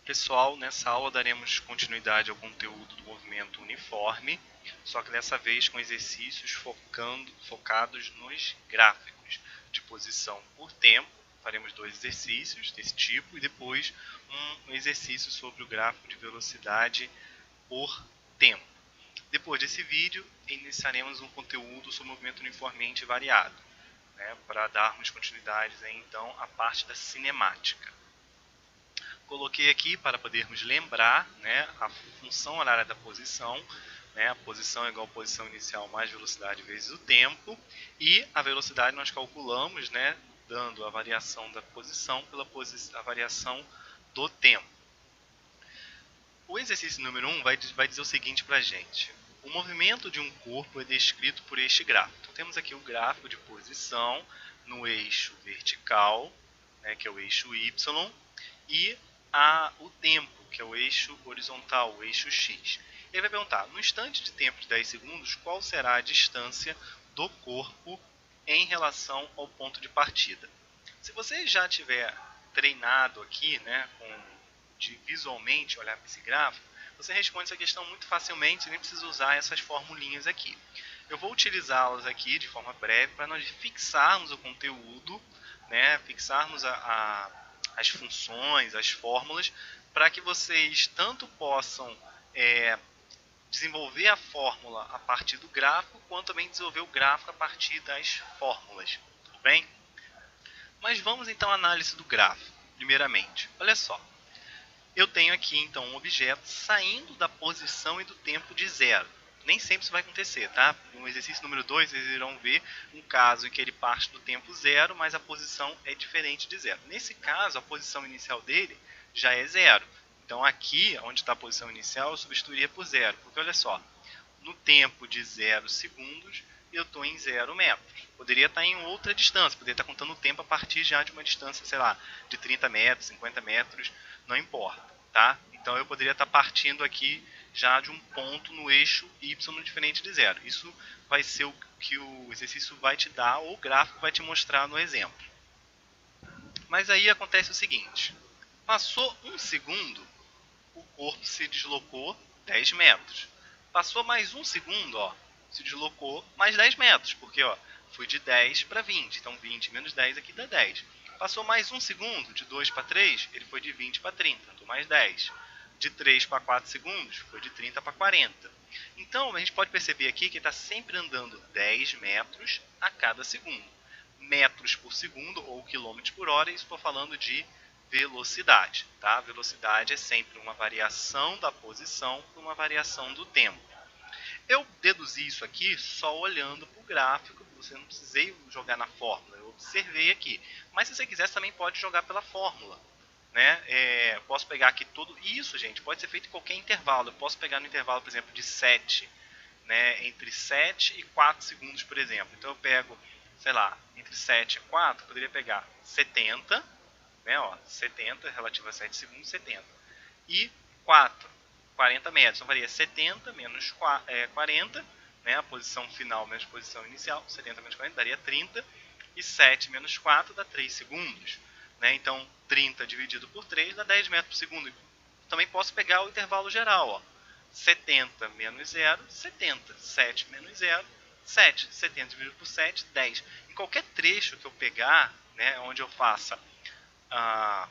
Pessoal, nessa aula daremos continuidade ao conteúdo do movimento uniforme, só que dessa vez com exercícios focados nos gráficos de posição por tempo. Faremos 2 exercícios desse tipo e depois um exercício sobre o gráfico de velocidade por tempo. Depois desse vídeo, iniciaremos um conteúdo sobre o movimento uniformemente variado, para darmos continuidade então à parte da cinemática. Coloquei aqui para podermos lembrar a função horária da posição. A posição é igual a posição inicial mais velocidade vezes o tempo. E a velocidade nós calculamos dando a variação da posição pela a variação do tempo. O exercício número 1 vai dizer o seguinte para a gente. O movimento de um corpo é descrito por este gráfico. Então, temos aqui o gráfico de posição no eixo vertical, que é o eixo Y, e o tempo, que é o eixo horizontal, o eixo X. Ele vai perguntar, no instante de tempo de 10 segundos, qual será a distância do corpo em relação ao ponto de partida. Se você já tiver treinado aqui, de visualmente olhar para esse gráfico, você responde essa questão muito facilmente, nem precisa usar essas formulinhas aqui. Eu vou utilizá-las aqui de forma breve para nós fixarmos o conteúdo, fixarmos as funções, as fórmulas, para que vocês tanto possam desenvolver a fórmula a partir do gráfico, quanto também desenvolver o gráfico a partir das fórmulas. Tudo bem? Mas vamos então à análise do gráfico, primeiramente. Olha só, eu tenho aqui então um objeto saindo da posição e do tempo de zero. Nem sempre isso vai acontecer, tá? No exercício número 2, vocês irão ver um caso em que ele parte do tempo zero, mas a posição é diferente de zero. Nesse caso, a posição inicial dele já é zero. Então aqui, onde está a posição inicial, eu substituiria por zero. Porque olha só, no tempo de 0 segundos, eu estou em 0 metros. Poderia estar em outra distância, poderia estar contando o tempo a partir já de uma distância, sei lá, de 30 metros, 50 metros, não importa, tá? Então eu poderia estar partindo aqui já de um ponto no eixo Y diferente de zero. Isso vai ser o que o exercício vai te dar, ou o gráfico vai te mostrar no exemplo. Mas aí acontece o seguinte, passou 1 segundo, o corpo se deslocou 10 metros. Passou mais 1 segundo, se deslocou mais 10 metros, porque fui de 10 para 20, então 20 menos 10 aqui dá 10. Passou mais 1 segundo, de 2 para 3, ele foi de 20 para 30, então mais 10. De 3 para 4 segundos, foi de 30 para 40. Então, a gente pode perceber aqui que ele está sempre andando 10 metros a cada segundo. Metros por segundo, ou quilômetros por hora, isso estou falando de velocidade. Tá? Velocidade é sempre uma variação da posição por uma variação do tempo. Eu deduzi isso aqui só olhando para o gráfico, você não precisei jogar na fórmula, eu observei aqui. Mas se você quiser, você também pode jogar pela fórmula. Posso pegar aqui tudo isso, gente, pode ser feito em qualquer intervalo. Eu posso pegar no intervalo, por exemplo, de 7, entre 7 e 4 segundos, por exemplo. Então eu pego, sei lá, entre 7 e 4, eu poderia pegar 70, 70 relativo a 7 segundos, 70. E 4, 40 metros. Então varia 70 menos 40, a posição final menos a posição inicial, 70 menos 40 daria 30. E 7 menos 4 dá 3 segundos. Então 30 dividido por 3 dá 10 metros por segundo. Também posso pegar o intervalo geral. 70 menos 0, 70. 7 menos 0, 7. 70 dividido por 7, 10. Em qualquer trecho que eu pegar, onde eu faça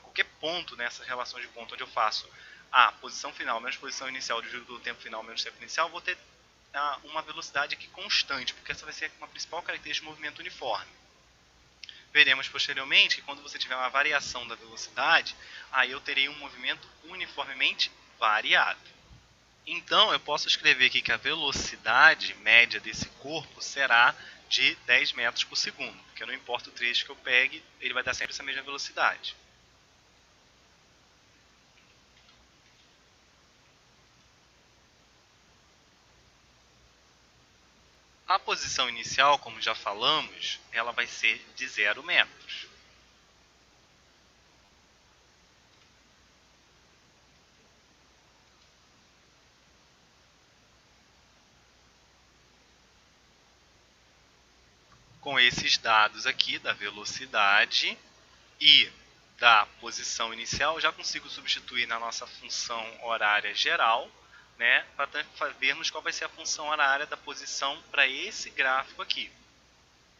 qualquer ponto nessa relação de ponto onde eu faço a posição final menos posição inicial dividido pelo tempo final menos tempo inicial, vou ter uma velocidade aqui constante, porque essa vai ser uma principal característica do movimento uniforme. Veremos posteriormente que quando você tiver uma variação da velocidade, aí eu terei um movimento uniformemente variado. Então eu posso escrever aqui que a velocidade média desse corpo será de 10 metros por segundo, porque não importa o trecho que eu pegue, ele vai dar sempre essa mesma velocidade. A posição inicial, como já falamos, ela vai ser de 0 metros. Com esses dados aqui da velocidade e da posição inicial, eu já consigo substituir na nossa função horária geral, né, para vermos qual vai ser a função horária da posição para esse gráfico aqui,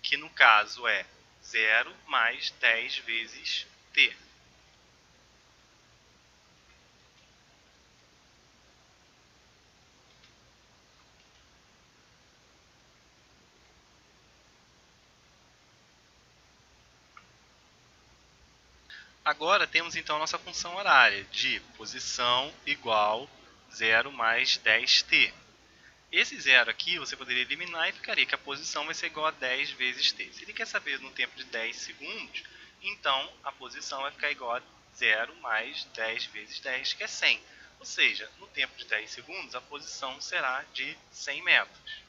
que no caso é 0 mais 10 vezes t. Agora temos então a nossa função horária de posição igual 0 mais 10t. Esse zero aqui você poderia eliminar e ficaria que a posição vai ser igual a 10 vezes t. Se ele quer saber no tempo de 10 segundos, então a posição vai ficar igual a 0 mais 10 vezes 10, que é 100. Ou seja, no tempo de 10 segundos, a posição será de 100 metros.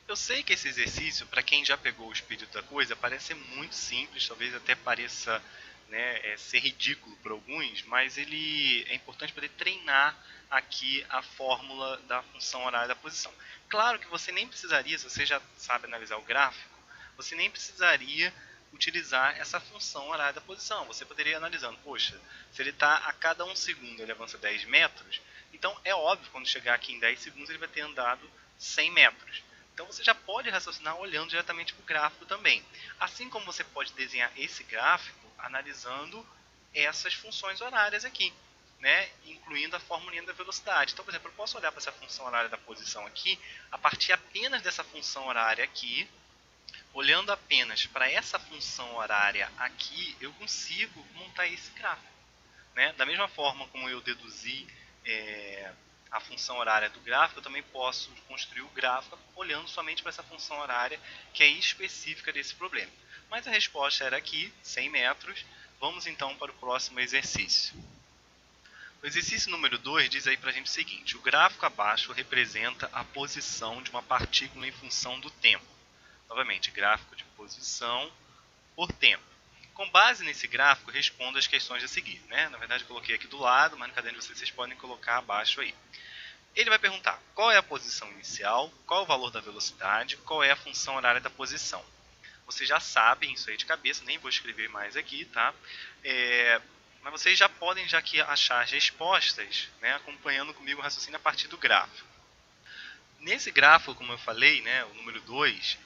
Eu sei que esse exercício, para quem já pegou o espírito da coisa, parece ser muito simples, talvez até pareça, né, ser ridículo para alguns, mas ele é importante poder treinar aqui a fórmula da função horária da posição. Claro que você nem precisaria, se você já sabe analisar o gráfico, você nem precisaria utilizar essa função horária da posição. Você poderia ir analisando, poxa, se ele está a cada 1 segundo ele avança 10 metros, então é óbvio, quando chegar aqui em 10 segundos ele vai ter andado 100 metros. Então você já pode raciocinar olhando diretamente para o gráfico também. Assim como você pode desenhar esse gráfico analisando essas funções horárias aqui, né? Incluindo a formulinha da velocidade. Então, por exemplo, eu posso olhar para essa função horária da posição aqui, a partir apenas dessa função horária aqui, olhando apenas para essa função horária aqui, eu consigo montar esse gráfico, né? Da mesma forma como eu deduzi a função horária do gráfico, eu também posso construir o gráfico olhando somente para essa função horária que é específica desse problema. Mas a resposta era aqui, 100 metros. Vamos então para o próximo exercício. O exercício número 2 diz aí para a gente o seguinte: o gráfico abaixo representa a posição de uma partícula em função do tempo. Novamente, gráfico de posição por tempo. Com base nesse gráfico, respondo as questões a seguir, né? Na verdade, eu coloquei aqui do lado, mas no caderno de vocês podem colocar abaixo aí. Ele vai perguntar qual é a posição inicial, qual é o valor da velocidade, qual é a função horária da posição. Vocês já sabem isso aí de cabeça, nem vou escrever mais aqui, tá? Mas vocês já podem já aqui achar as respostas, né, acompanhando comigo o raciocínio a partir do gráfico. Nesse gráfico, como eu falei, né, o número 2,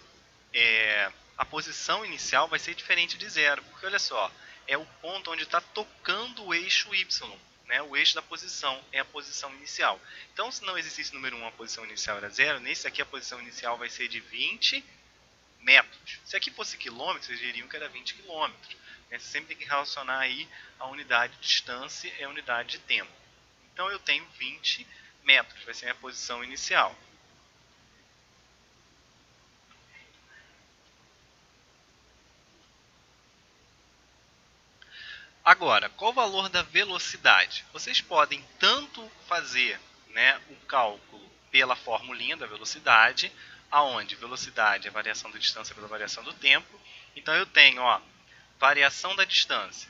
a posição inicial vai ser diferente de zero, porque olha só, é o ponto onde está tocando o eixo Y, né? O eixo da posição é a posição inicial. Então, se no exercício número 1 a posição inicial era zero, nesse aqui a posição inicial vai ser de 20 metros. Se aqui fosse quilômetros, vocês diriam que era 20 quilômetros. Né? Você sempre tem que relacionar aí a unidade de distância e a unidade de tempo. Então, eu tenho 20 metros, vai ser a minha posição inicial. Agora, qual o valor da velocidade? Vocês podem tanto fazer, né, o cálculo pela formulinha da velocidade, aonde velocidade é a variação da distância pela variação do tempo. Então eu tenho, ó, variação da distância,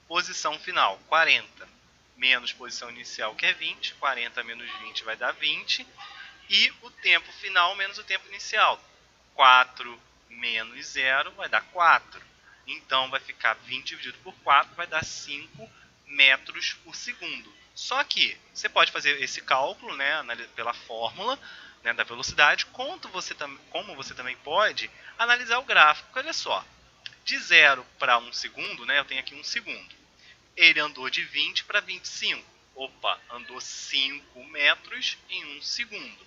posição final 40 menos posição inicial, que é 20, 40 menos 20 vai dar 20, e o tempo final menos o tempo inicial, 4 menos 0 vai dar 4. Então, vai ficar 20 dividido por 4, vai dar 5 metros por segundo. Só que você pode fazer esse cálculo, né, pela fórmula, né, da velocidade, como você também pode analisar o gráfico. Olha só, de 0 para 1 segundo, né, eu tenho aqui 1 segundo. Ele andou de 20 para 25. Opa, andou 5 metros em 1 segundo.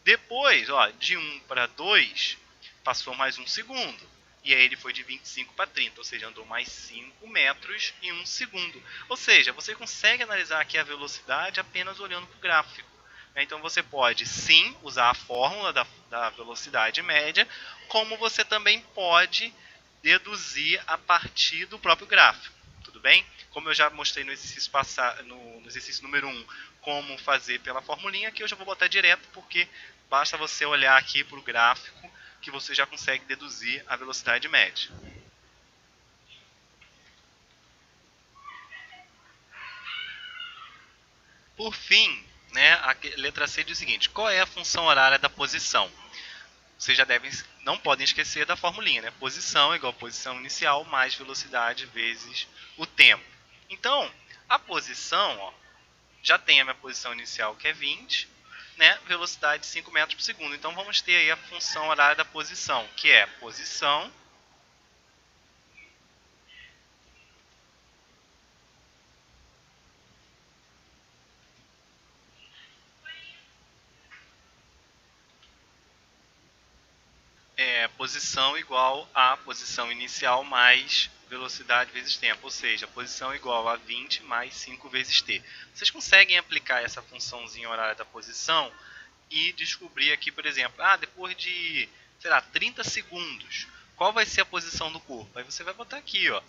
Depois, ó, de 1 para 2, passou mais 1 segundo. E aí ele foi de 25 para 30, ou seja, andou mais 5 metros em 1 segundo. Ou seja, você consegue analisar aqui a velocidade apenas olhando para o gráfico. Então você pode sim usar a fórmula da velocidade média, como você também pode deduzir a partir do próprio gráfico. Tudo bem? Como eu já mostrei no exercício, no exercício número 1, como fazer pela formulinha, aqui eu já vou botar direto, porque basta você olhar aqui para o gráfico que você já consegue deduzir a velocidade média. Por fim, né, a letra C diz o seguinte: qual é a função horária da posição? Vocês já não podem esquecer da formulinha, né? Posição igual a posição inicial mais velocidade vezes o tempo. Então, a posição, ó, já tem a minha posição inicial que é 20, né? Velocidade 5 metros por segundo. Então, vamos ter aí a função horária da posição, que é posição posição igual a posição inicial mais velocidade vezes tempo, ou seja, posição igual a 20 mais 5 vezes t. Vocês conseguem aplicar essa funçãozinha horária da posição e descobrir aqui, por exemplo, depois de, sei lá, 30 segundos, qual vai ser a posição do corpo? Aí você vai botar aqui, ó,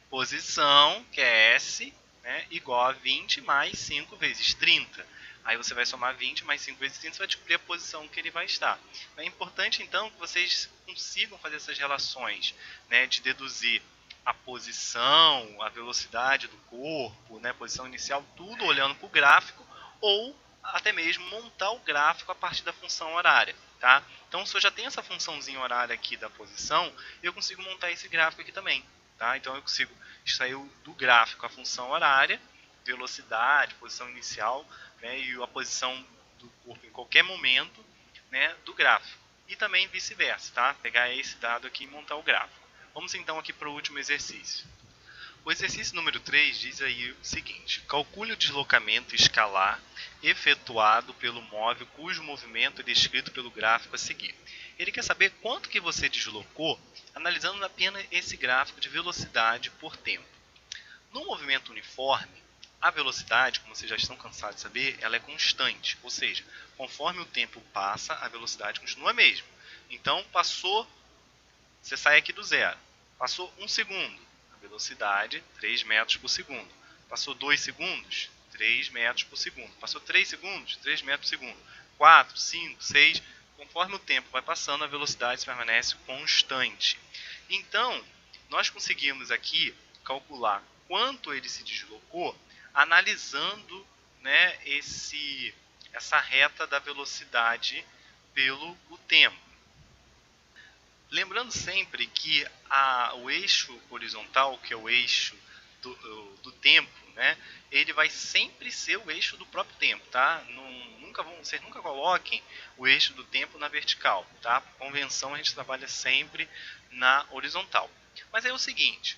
posição, que é S, né, igual a 20 mais 5 vezes 30. Aí você vai somar 20 mais 5 vezes 30, você vai descobrir a posição que ele vai estar. É importante, então, que vocês consigam fazer essas relações, né, de deduzir a posição, a velocidade do corpo, né, posição inicial, tudo olhando para o gráfico, ou até mesmo montar o gráfico a partir da função horária. Tá? Então, se eu já tenho essa funçãozinha horária aqui da posição, eu consigo montar esse gráfico aqui também. Tá? Então, eu consigo extrair do gráfico a função horária, velocidade, posição inicial, né, e a posição do corpo em qualquer momento, né, do gráfico. E também vice-versa, tá? Pegar esse dado aqui e montar o gráfico. Vamos então aqui para o último exercício. O exercício número 3 diz aí o seguinte: calcule o deslocamento escalar efetuado pelo móvel cujo movimento é descrito pelo gráfico a seguir. Ele quer saber quanto que você deslocou analisando apenas esse gráfico de velocidade por tempo. No movimento uniforme, a velocidade, como vocês já estão cansados de saber, ela é constante, ou seja, conforme o tempo passa, a velocidade continua a mesma. Então, passou, você sai aqui do zero, passou 1 segundo, a velocidade 3 metros por segundo. Passou 2 segundos, 3 metros por segundo. Passou 3 segundos, 3 metros por segundo. 4, 5, 6, conforme o tempo vai passando, a velocidade permanece constante. Então, nós conseguimos aqui calcular quanto ele se deslocou analisando, né, essa reta da velocidade pelo o tempo. Lembrando sempre que o eixo horizontal, que é o eixo do tempo, né, ele vai sempre ser o eixo do próprio tempo. Tá? Vocês nunca coloquem o eixo do tempo na vertical. Tá? Por convenção, a gente trabalha sempre na horizontal. Mas é o seguinte,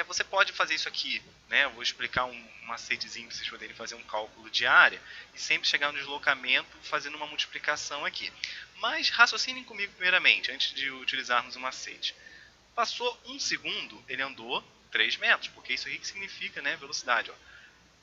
você pode fazer isso aqui, né? Eu vou explicar um macetezinho para vocês poderem fazer um cálculo de área e sempre chegar no deslocamento fazendo uma multiplicação aqui. Mas raciocinem comigo primeiramente, antes de utilizarmos o macete. Passou 1 segundo, ele andou 3 metros, porque isso aqui que significa, né, velocidade. Ó.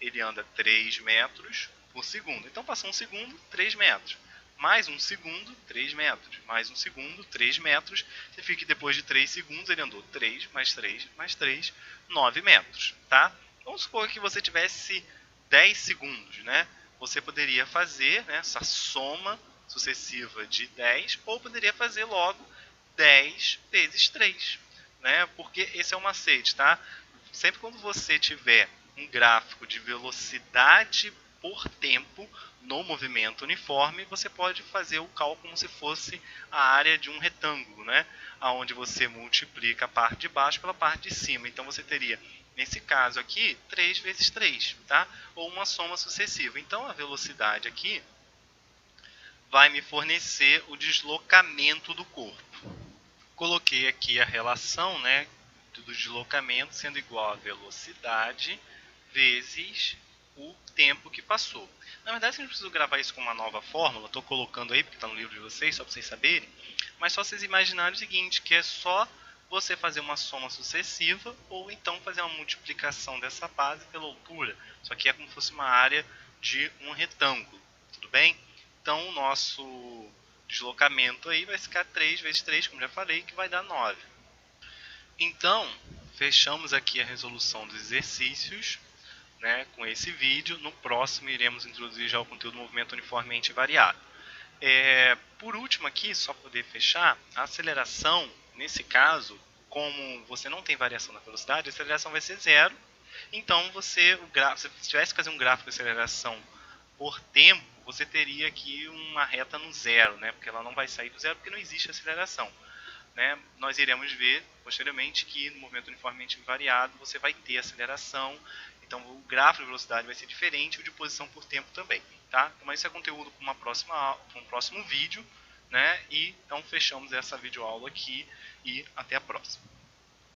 Ele anda 3 metros por segundo. Então passou 1 segundo, 3 metros. Mais 1 segundo, 3 metros. Mais 1 segundo, 3 metros. Significa que depois de 3 segundos ele andou 3 mais 3 mais 3, 9 metros. Tá? Vamos supor que você tivesse 10 segundos. Né? Você poderia fazer, né, essa soma sucessiva de 10, ou poderia fazer logo 10 vezes 3. Né? Porque esse é o macete. Tá? Sempre quando você tiver um gráfico de velocidade por tempo no movimento uniforme, você pode fazer o cálculo como se fosse a área de um retângulo, né? Onde você multiplica a parte de baixo pela parte de cima. Então você teria, nesse caso aqui, 3 vezes 3, tá? Ou uma soma sucessiva. Então a velocidade aqui vai me fornecer o deslocamento do corpo. Coloquei aqui a relação, né, do deslocamento sendo igual a velocidade vezes o tempo que passou. Na verdade, eu não preciso gravar isso com uma nova fórmula, estou colocando aí porque está no livro de vocês, só para vocês saberem, mas só vocês imaginarem o seguinte, que é só você fazer uma soma sucessiva ou então fazer uma multiplicação dessa base pela altura. Isso aqui é como se fosse uma área de um retângulo, tudo bem? Então, o nosso deslocamento aí vai ficar 3 vezes 3, como já falei, que vai dar 9. Então, fechamos aqui a resolução dos exercícios, né, com esse vídeo. No próximo iremos introduzir já o conteúdo do movimento uniformemente variado. Por último aqui, só poder fechar, a aceleração, nesse caso, como você não tem variação na velocidade, a aceleração vai ser zero. Então, se tivesse que fazer um gráfico de aceleração por tempo, você teria aqui uma reta no zero, né? Porque ela não vai sair do zero porque não existe aceleração. Né? Nós iremos ver posteriormente que no movimento uniformemente variado você vai ter aceleração, então o gráfico de velocidade vai ser diferente, o de posição por tempo também. Tá? Mas isso é conteúdo para um próximo vídeo, né? E então fechamos essa videoaula aqui e até a próxima.